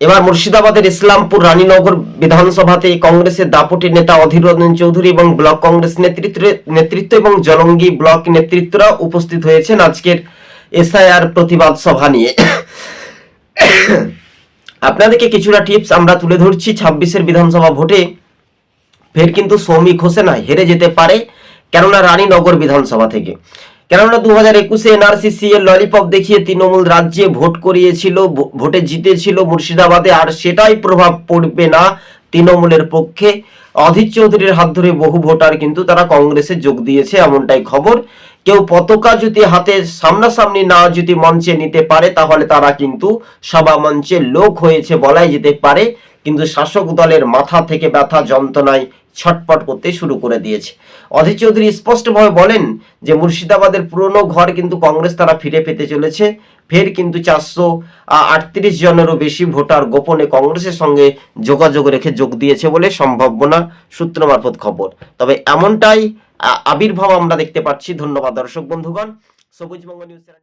এবার মুর্শিদাবাদের ইসলামপুর রানীনগর বিধানসভাতে কংগ্রেসের দাপটি নেতা অধীর রঞ্জন চৌধুরী এবং ব্লক কংগ্রেস নেতৃত্ব এবং জলঙ্গি ব্লক নেতৃত্বরা উপস্থিত হয়েছেন আজকের এসআইআর প্রতিবাদ সভা নিয়ে। আপনাদেরকে কিছুটা টিপস আমরা তুলে ধরছি। 26-এর বিধানসভা ভোটে ফের কিন্তু সৌমিক হোসেনা হেরে যেতে পারে, কেননা রানীনগর বিধানসভা থেকে। কেননা 2021-এ এনআরসিসি এর ললিপপ দেখিয়ে তৃণমূল রাজ্যে ভোট করিয়েছিল, ভোটে জিতেছিল মুর্শিদাবাদে, আর সেটাই প্রভাব পড়বে না তৃণমূলের পক্ষে। অধীর চৌধুরীর হাত ধরে বহু ভোটার কিন্তু তারা কংগ্রেসে যোগ দিয়েছে, এমনটাই খবর। কেউ পতাকা যদি হাতে সামনাসামনি না যদি মঞ্চে নিতে পারে, তাহলে তারা কিন্তু সভা মঞ্চে লোক হয়েছে বলাই যেতে পারে, কিন্তু শাসক দলের মাথা থেকে ব্যথা যন্ত্রণায় ছটপট করতে শুরু করে দিয়েছে। অধীর চৌধুরী স্পষ্টভাবে বলেন যে মুর্শিদাবাদের পুরনো ঘর কিন্তু কংগ্রেস তারা ফিরে পেতে চলেছে। ফের কিন্তু 438 জনেরও বেশি ভোটার গোপনে কংগ্রেসের সঙ্গে যোগাযোগ রেখে যোগ দিয়েছে বলে সম্ভাবনা সূত্র মারফত খবর। তবে এমনটাই আবির্ভাব আমরা দেখতে পাচ্ছি। ধন্যবাদ দর্শক বন্ধুগণ। সবুজবঙ্গ নিউজ।